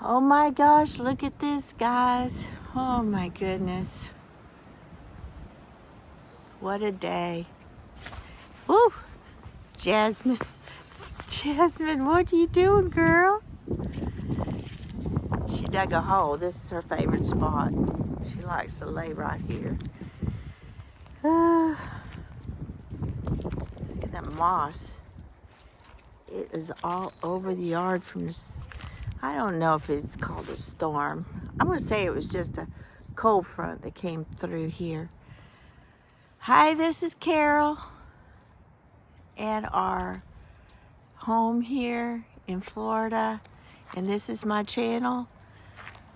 Oh my gosh, look at this, guys. Oh my goodness. What a day. Woo! Jasmine. Jasmine, what are you doing, girl? She dug a hole. This is her favorite spot. She likes to lay right here. Look at that moss. It is all over the yard from this. I don't know if it's called a storm. I'm going to say it was just a cold front that came through here. Hi, this is Carol at our home here in Florida. And this is my channel,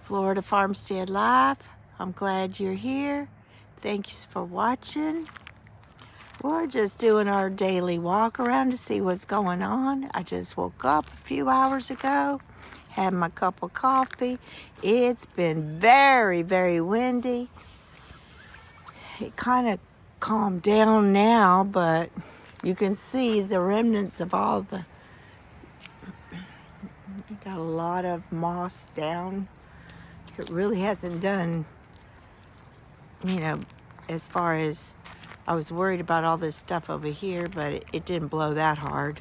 Florida Farmstead Live. I'm glad you're here. Thanks for watching. We're just doing our daily walk around to see what's going on. I just woke up a few hours ago, had my cup of coffee. It's been very, very windy. It kind of calmed down now, but you can see the remnants of all the, got a lot of moss down. It really hasn't done, as far as, I was worried about all this stuff over here, but it didn't blow that hard.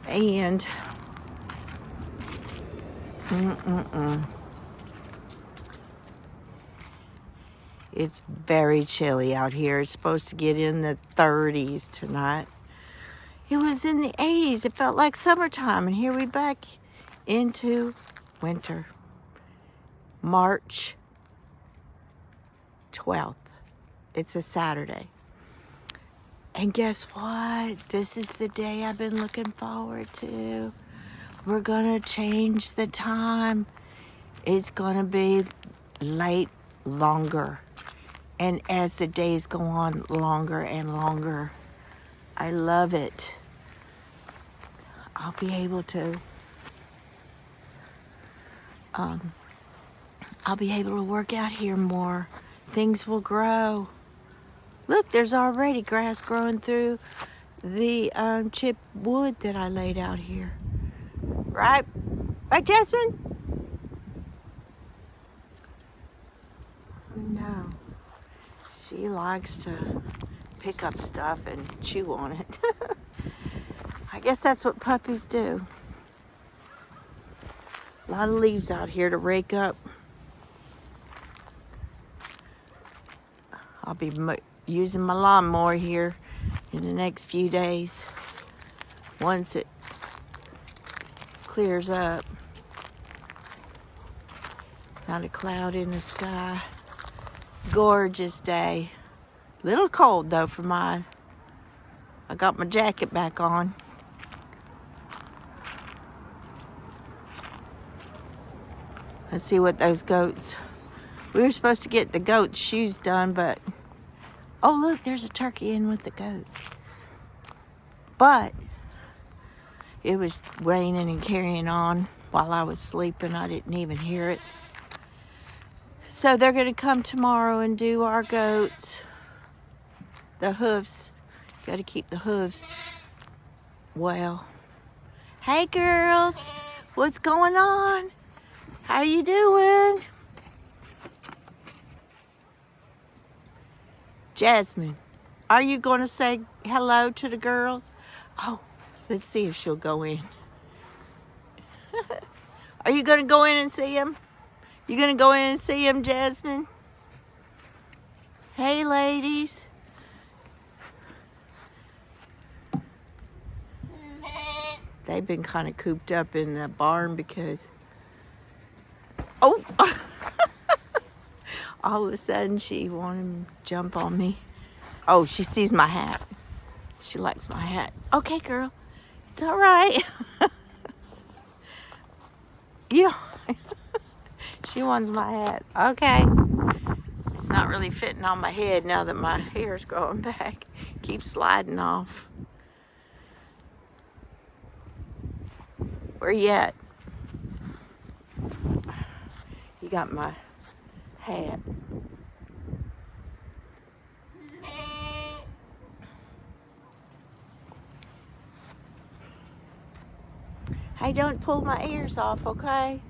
And it's very chilly out here. It's supposed to get in the 30s tonight. It was in the 80s. It felt like summertime, and here we back into winter. March 12th. It's a Saturday. And guess what? This is the day I've been looking forward to. We're gonna change the time. It's gonna be late longer. And as the days go on, longer and longer. I love it. I'll be able to work out here more. Things will grow. Look, there's already grass growing through the chipped wood that I laid out here. Right? Right, Jasmine? No. She likes to pick up stuff and chew on it. I guess that's what puppies do. A lot of leaves out here to rake up. I'll be using my lawnmower here in the next few days. Once it clears up. Not a cloud in the sky. Gorgeous day. Little cold though I got my jacket back on. Let's see what those goats. We were supposed to get the goats' shoes done, but oh look, there's a turkey in with the goats. But it was raining and carrying on while I was sleeping. I didn't even hear it. So they're going to come tomorrow and do our goats. The hooves. Got to keep the hooves well. Hey girls, what's going on? How you doing? Jasmine, are you going to say hello to the girls? Oh, let's see if she'll go in. Are you going to go in and see them? You going to go in and see them, Jasmine? Hey, ladies. They've been kind of cooped up in the barn because... Oh! All of a sudden, she wanted to jump on me. Oh, she sees my hat. She likes my hat. Okay, girl. It's all right. She wants my hat. Okay. It's not really fitting on my head now that my hair's growing back. Keeps sliding off. Where you at? You got my hat. Hey, don't pull my ears off, okay?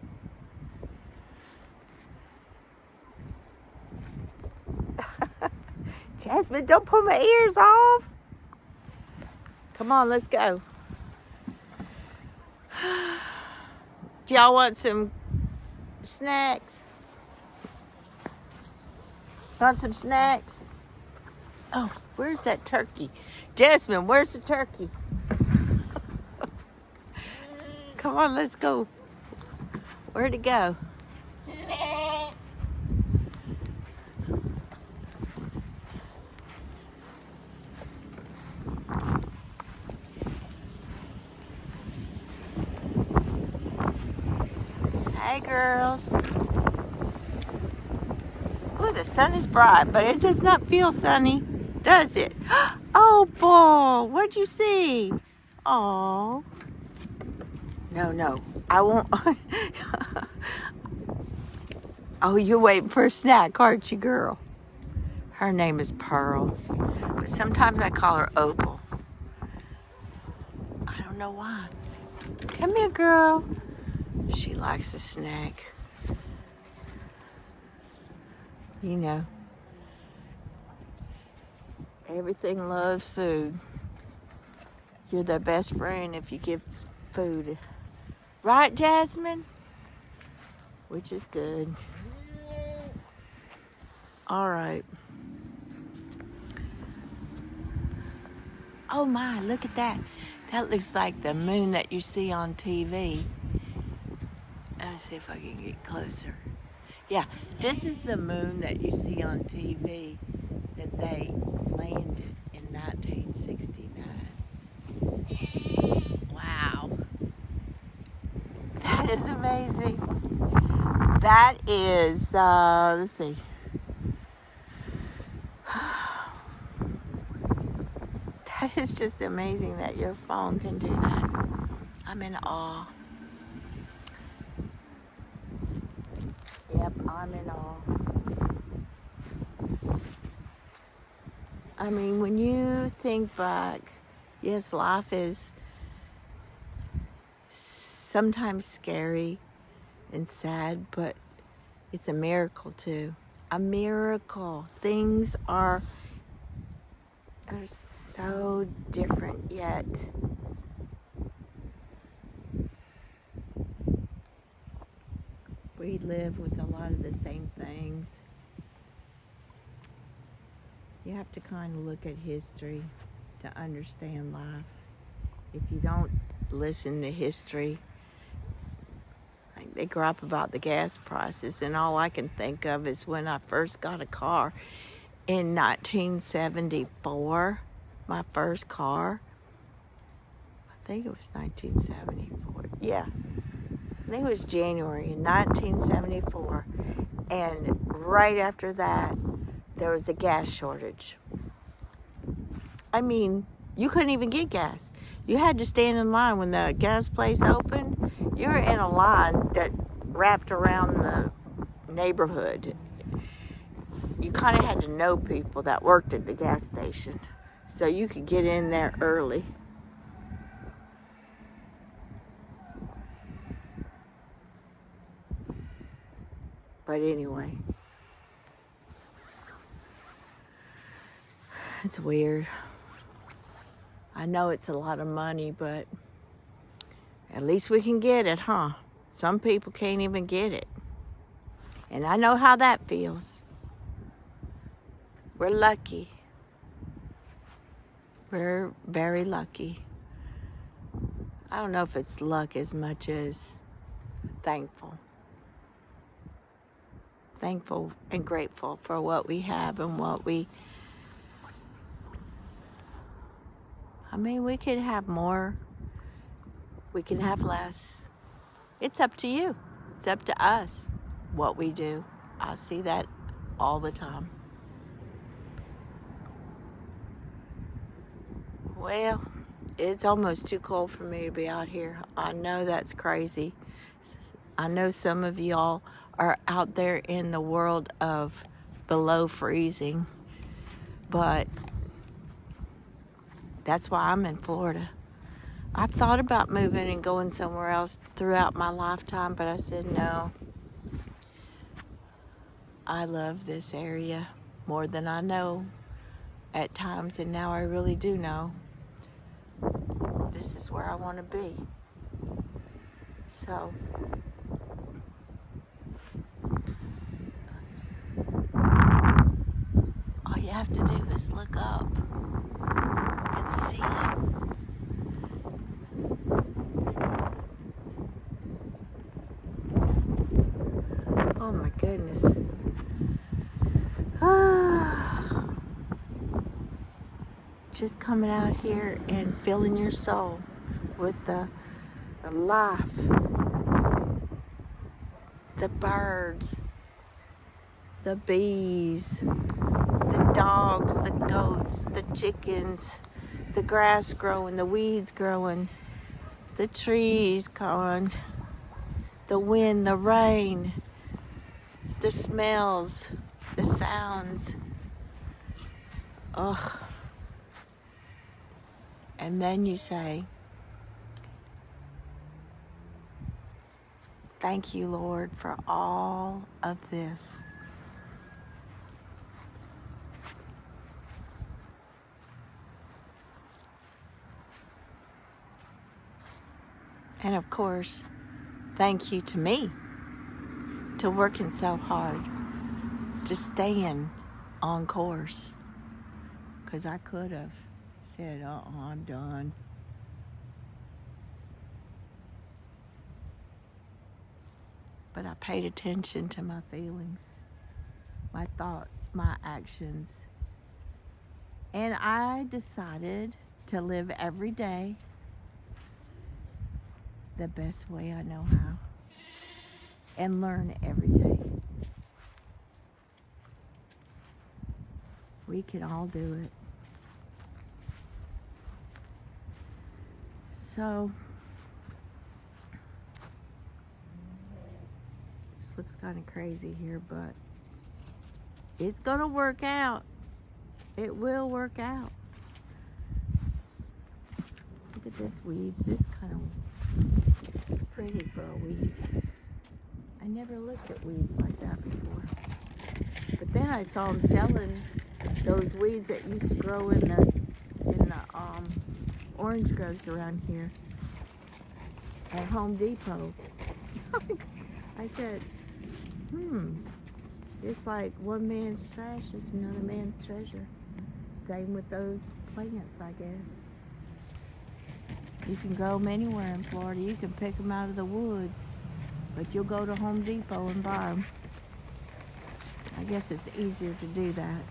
Jasmine, don't pull my ears off. Come on, let's go. Do y'all want some snacks? Want some snacks? Oh, where's that turkey? Jasmine, where's the turkey? Come on, let's go. Where'd it go? Hey, girls. Oh, the sun is bright, but it does not feel sunny, does it? Oh, boy, what'd you see? Oh. No, I won't. Oh, you're waiting for a snack, aren't you, girl? Her name is Pearl, but sometimes I call her Opal. I don't know why. Come here, girl. She likes a snack. You know, everything loves food. You're their best friend if you give food. Right, Jasmine? Which is good. All right. Oh my, look at that. That looks like the moon that you see on TV. Let me see if I can get closer. Yeah, this is the moon that you see on TV that they landed in 1969. Wow. That is amazing. That is, let's see. That is just amazing that your phone can do that. I'm in awe. Yep, I'm in awe. I mean, when you think back, yes, life is sometimes scary and sad, but it's a miracle too. A miracle. Things are so different yet. We live with a lot of the same things. You have to kind of look at history to understand life. If you don't listen to history, like they grow up about the gas prices, and all I can think of is when I first got a car in 1974, my first car. I think it was 1974. Yeah, I think it was January in 1974. And right after that, there was a gas shortage. I mean, you couldn't even get gas. You had to stand in line when the gas place opened. You were in a line that wrapped around the neighborhood. You kind of had to know people that worked at the gas station so you could get in there early. But anyway, it's weird. I know it's a lot of money, but at least we can get it, huh? Some people can't even get it. And I know how that feels. We're lucky. We're very lucky. I don't know if it's luck as much as thankful. Thankful and grateful for what we have and what we... I mean, we could have more. We can have less. It's up to you. It's up to us what we do. I see that all the time. Well, it's almost too cold for me to be out here. I know that's crazy. I know some of y'all are out there in the world of below freezing, but that's why I'm in Florida. I've thought about moving and going somewhere else throughout my lifetime, but I said no. I love this area more than I know at times, and now I really do know. This is where I want to be. So, all you have to do is look up and see. Oh my goodness. Just coming out here and filling your soul with the life, the birds, the bees, the dogs, the goats, the chickens, the grass growing, the weeds growing, the trees growing, the wind, the rain, the smells, the sounds. Ugh. And then you say, thank you, Lord, for all of this. And of course, thank you to me, to working so hard, to staying on course. Because I could have said, I'm done. But I paid attention to my feelings, my thoughts, my actions. And I decided to live every day the best way I know how. And learn every day. We can all do it. So, this looks kind of crazy here, but it's going to work out. It will work out. Look at this weed. This kind of pretty for a weed. I never looked at weeds like that before. But then I saw them selling those weeds that used to grow in the orange groves around here at Home Depot. I said, it's like one man's trash is another man's treasure. Same with those plants, I guess. You can grow them anywhere in Florida. You can pick them out of the woods, but you'll go to Home Depot and buy them. I guess it's easier to do that.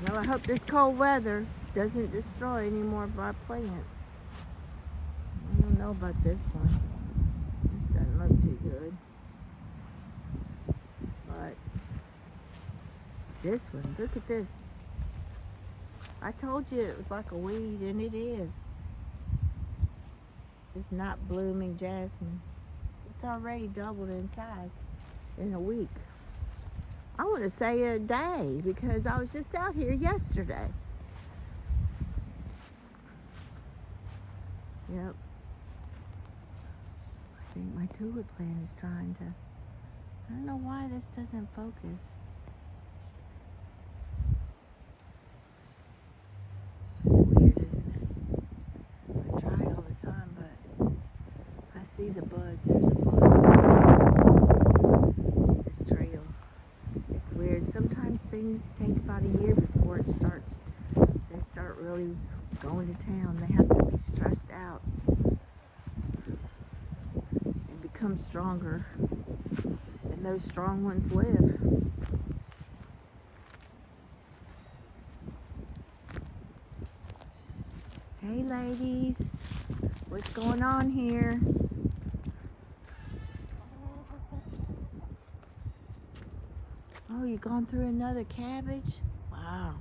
Well, I hope this cold weather doesn't destroy any more of our plants. I don't know about this one. This doesn't look too good. But this one, look at this. I told you it was like a weed, and it is. It's not blooming jasmine. It's already doubled in size in a week. I want to say a day because I was just out here yesterday. Yep. I think my tulip plant is trying to... I don't know why this doesn't focus. It's weird, isn't it? I try all the time, but I see the buds. There's a bud on this trail. It's weird. Sometimes things take about a year before it starts. They start really going to town. They have to be stressed out and become stronger. And those strong ones live. Hey ladies, what's going on here? Oh, you gone through another cabbage? Wow.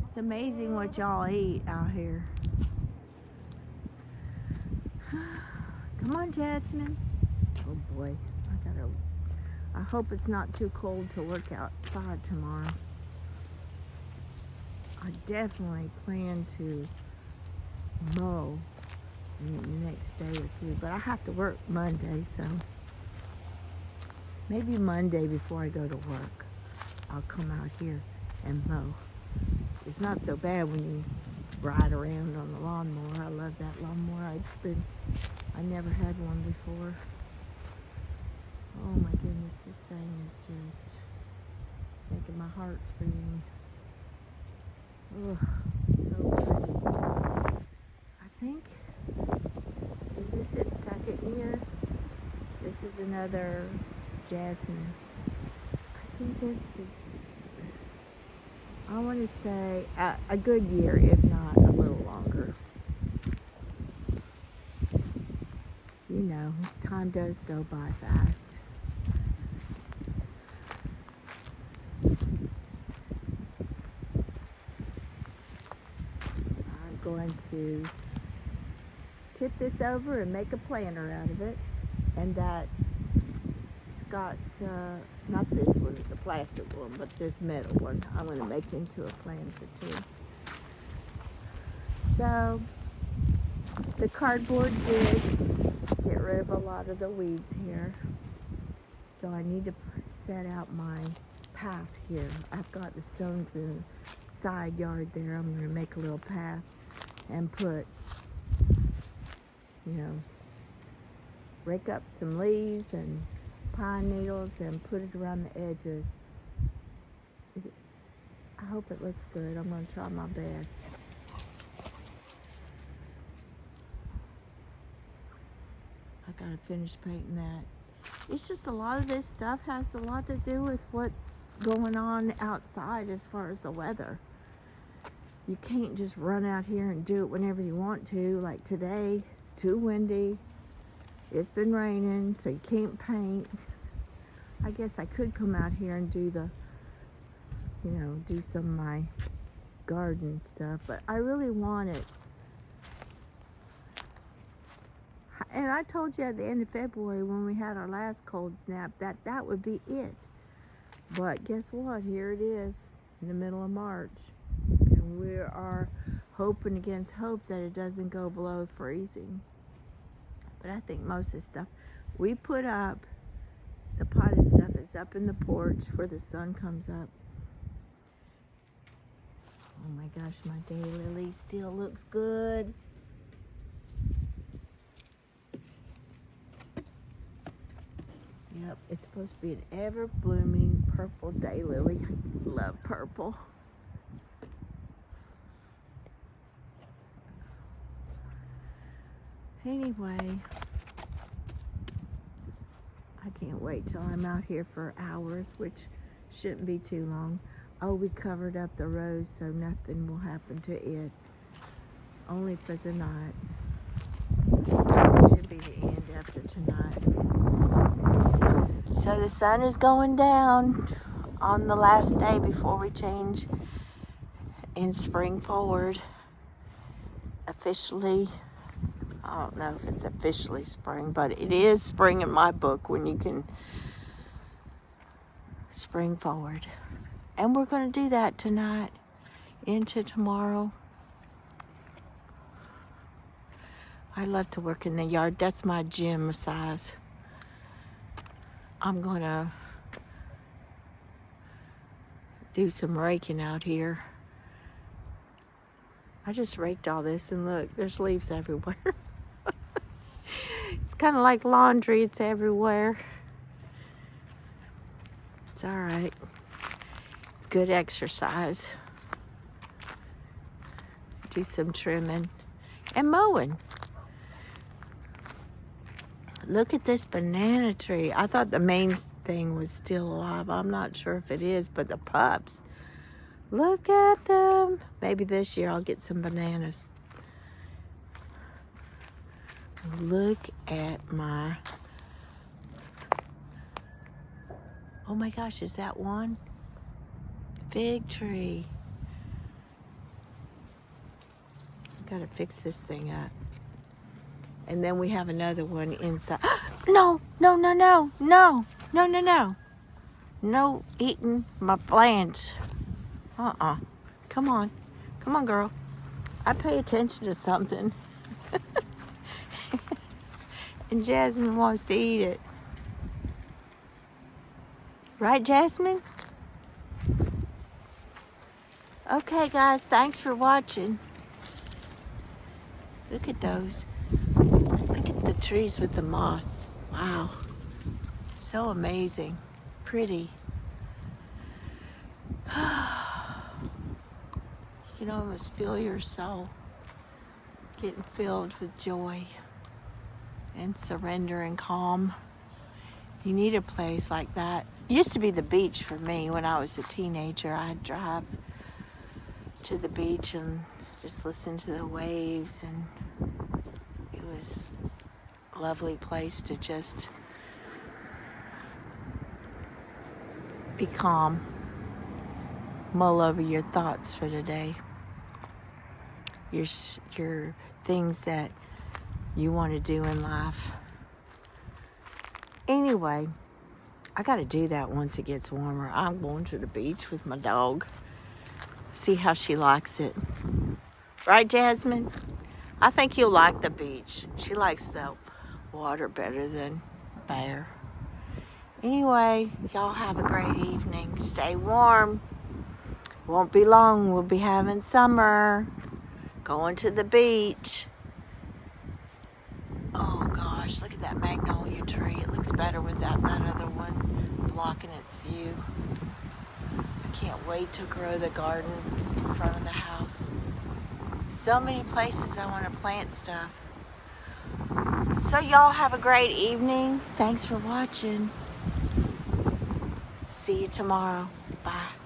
It's amazing what y'all eat out here. Come on, Jasmine. Oh boy, I hope it's not too cold to work outside tomorrow. I definitely plan to mow the next day or two. But I have to work Monday, so maybe Monday before I go to work, I'll come out here and mow. It's not so bad when you ride around on the lawnmower. I love that lawnmower. I never had one before. Oh my goodness, this thing is just making my heart sing. Ugh, so pretty. I think, is this its second year? This is another jasmine. I think this is, I want to say a good year, if not a little longer. You know, time does go by fast. I'm going to tip this over and make a planter out of it. And that Scott's, not this one, the plastic one, but this metal one, I'm going to make into a planter too. So the cardboard did get rid of a lot of the weeds here. So I need to set out my path here. I've got the stones in the side yard there. I'm going to make a little path and put, rake up some leaves and pine needles and put it around the edges. I hope it looks good. I'm going to try my best. I got to finish painting that. It's just a lot of this stuff has a lot to do with what's going on outside as far as the weather. You can't just run out here and do it whenever you want to. Like today, it's too windy. It's been raining, so you can't paint. I guess I could come out here and do do some of my garden stuff, but I really want it. And I told you at the end of February when we had our last cold snap that would be it. But guess what? Here it is in the middle of March. And we are hoping against hope that it doesn't go below freezing. But I think most of the stuff we put up, the potted stuff is up in the porch where the sun comes up. Oh my gosh, my daylily still looks good. Yep, it's supposed to be an ever-blooming purple daylily. Love purple. Anyway, I can't wait till I'm out here for hours, which shouldn't be too long. Oh, we covered up the rose so nothing will happen to it. Only for tonight. It should be the end after tonight. So the sun is going down on the last day before we change in spring forward. Officially, I don't know if it's officially spring, but it is spring in my book when you can spring forward. And we're going to do that tonight into tomorrow. I love to work in the yard. That's my gym size. I'm going to do some raking out here. I just raked all this and look, there's leaves everywhere. It's kind of like laundry. It's everywhere. It's all right. It's good exercise. Do some trimming and mowing. Look at this banana tree. I thought the main thing was still alive. I'm not sure if it is, but the pups. Look at them. Maybe this year I'll get some bananas. Look at my... Oh my gosh, is that one? Fig tree. Gotta fix this thing up. And then we have another one inside. No. No eating my plants. Come on, girl. I pay attention to something, and Jasmine wants to eat it. Right, Jasmine? Okay, guys, thanks for watching. Look at those. Look at the trees with the moss. Wow. So amazing. Pretty. You can almost feel your soul getting filled with joy and surrender and calm. You need a place like that. It used to be the beach for me when I was a teenager. I'd drive to the beach and just listen to the waves, and it was a lovely place to just be calm, mull over your thoughts for the day, your things that you want to do in life. Anyway, I got to do that once it gets warmer. I'm going to the beach with my dog. See how she likes it. Right, Jasmine? I think you'll like the beach. She likes the water better than Bear. Anyway, y'all have a great evening. Stay warm. Won't be long. We'll be having summer. Going to the beach. Oh gosh, look at that magnolia tree. It looks better without that other one blocking its view. I can't wait to grow the garden in front of the house. So many places I want to plant stuff. So y'all have a great evening. Thanks for watching. See you tomorrow. Bye.